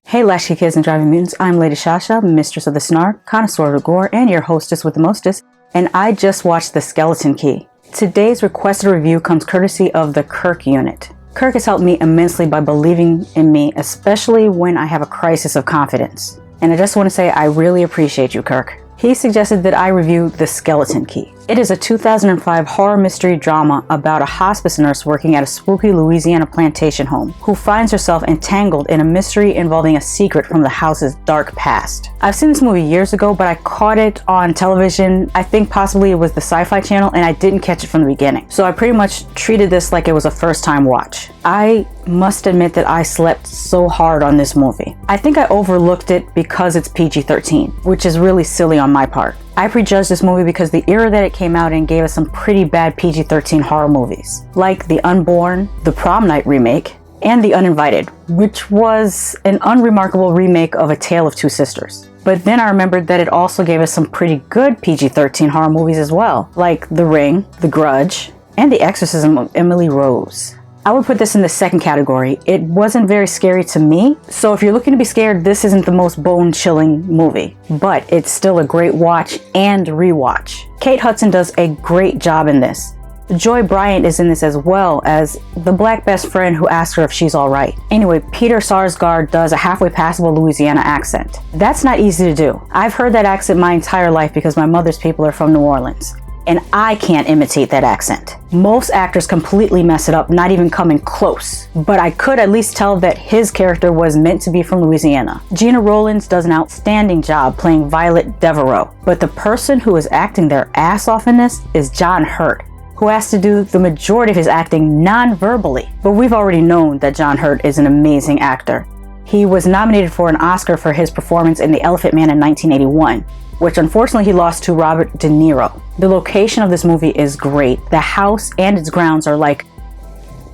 Hey Latchkey kids and driving mutants, I'm Lady Shasha, mistress of the snark, connoisseur of gore, and your hostess with the mostest, and I just watched The Skeleton Key. Today's requested review comes courtesy of the Kirk unit. Kirk has helped me immensely by believing in me, especially when I have a crisis of confidence. And I just want to say I really appreciate you, Kirk. He suggested that I review The Skeleton Key. It is a 2005 horror mystery drama about a hospice nurse working at a spooky Louisiana plantation home who finds herself entangled in a mystery involving a secret from the house's dark past. I've seen this movie years ago, but I caught it on television. I think possibly it was the Sci-Fi channel, and I didn't catch it from the beginning. So I pretty much treated this like it was a first-time watch. I must admit that I slept so hard on this movie. I think I overlooked it because it's PG-13, which is really silly on my part. I prejudged this movie because the era that it came out in gave us some pretty bad PG-13 horror movies, like The Unborn, the Prom Night remake, and The Uninvited, which was an unremarkable remake of A Tale of Two Sisters. But then I remembered that it also gave us some pretty good PG-13 horror movies as well, like The Ring, The Grudge, and The Exorcism of Emily Rose. I would put this in the second category. It wasn't very scary to me, so if you're looking to be scared, this isn't the most bone-chilling movie, but it's still a great watch and rewatch. Kate Hudson does a great job in this. Joy Bryant is in this as well as the black best friend who asks her if she's alright. Anyway, Peter Sarsgaard does a halfway passable Louisiana accent. That's not easy to do. I've heard that accent my entire life because my mother's people are from New Orleans, and I can't imitate that accent. Most actors completely mess it up, not even coming close. But I could at least tell that his character was meant to be from Louisiana. Gina Rollins does an outstanding job playing Violet Devereaux, but the person who is acting their ass off in this is John Hurt, who has to do the majority of his acting non-verbally. But we've already known that John Hurt is an amazing actor. He was nominated for an Oscar for his performance in The Elephant Man in 1981, which unfortunately he lost to Robert De Niro. The location of this movie is great. The house and its grounds are like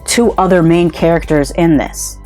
two other main characters in this.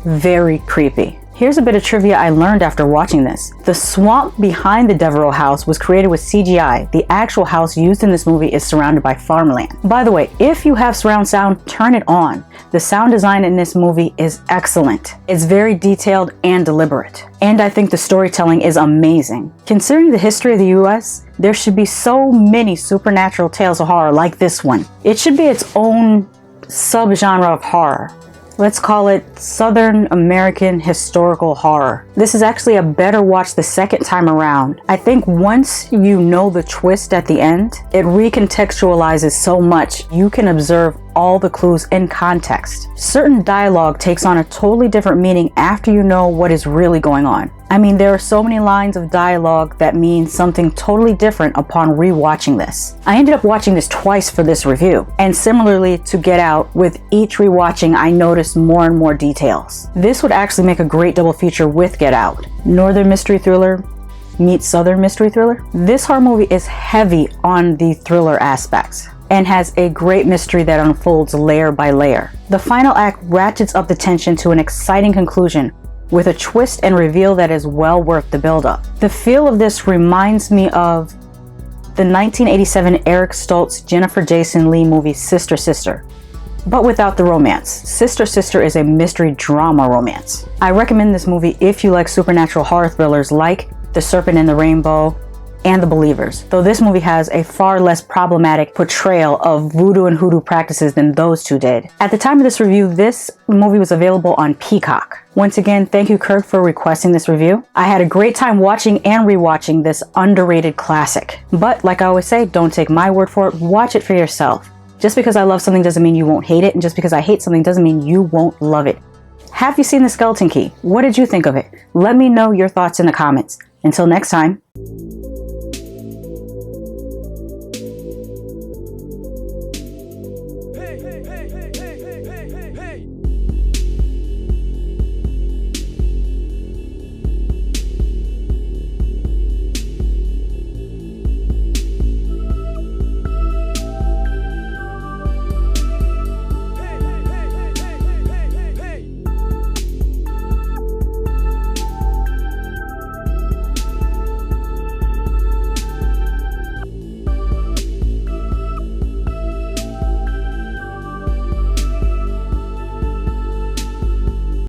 Very creepy. Here's a bit of trivia I learned after watching this. The swamp behind the Devereaux house was created with CGI. The actual house used in this movie is surrounded by farmland. By the way, if you have surround sound, turn it on. The sound design in this movie is excellent. It's very detailed and deliberate. And I think the storytelling is amazing. Considering the history of the US, there should be so many supernatural tales of horror like this one. It should be its own subgenre of horror. Let's call it Southern American historical horror. This is actually a better watch the second time around. I think once you know the twist at the end, it recontextualizes so much. You can observe all the clues in context. Certain dialogue takes on a totally different meaning after you know what is really going on. I mean, there are so many lines of dialogue that mean something totally different upon rewatching this. I ended up watching this twice for this review, and similarly to Get Out, with each rewatching I noticed more and more details. This would actually make a great double feature with Get Out. Northern mystery thriller meets Southern mystery thriller. This horror movie is heavy on the thriller aspects and has a great mystery that unfolds layer by layer. The final act ratchets up the tension to an exciting conclusion with a twist and reveal that is well worth the build-up. The feel of this reminds me of the 1987 Eric Stoltz, Jennifer Jason Leigh movie Sister Sister, but without the romance. Sister Sister is a mystery drama romance. I recommend this movie if you like supernatural horror thrillers like The Serpent and the Rainbow and The Believers, though this movie has a far less problematic portrayal of voodoo and hoodoo practices than those two did. At the time of this review, this movie was available on Peacock. Once again, thank you, Kirk, for requesting this review. I had a great time watching and rewatching this underrated classic. But like I always say, don't take my word for it, watch it for yourself. Just because I love something doesn't mean you won't hate it, and just because I hate something doesn't mean you won't love it. Have you seen The Skeleton Key? What did you think of it? Let me know your thoughts in the comments. Until next time.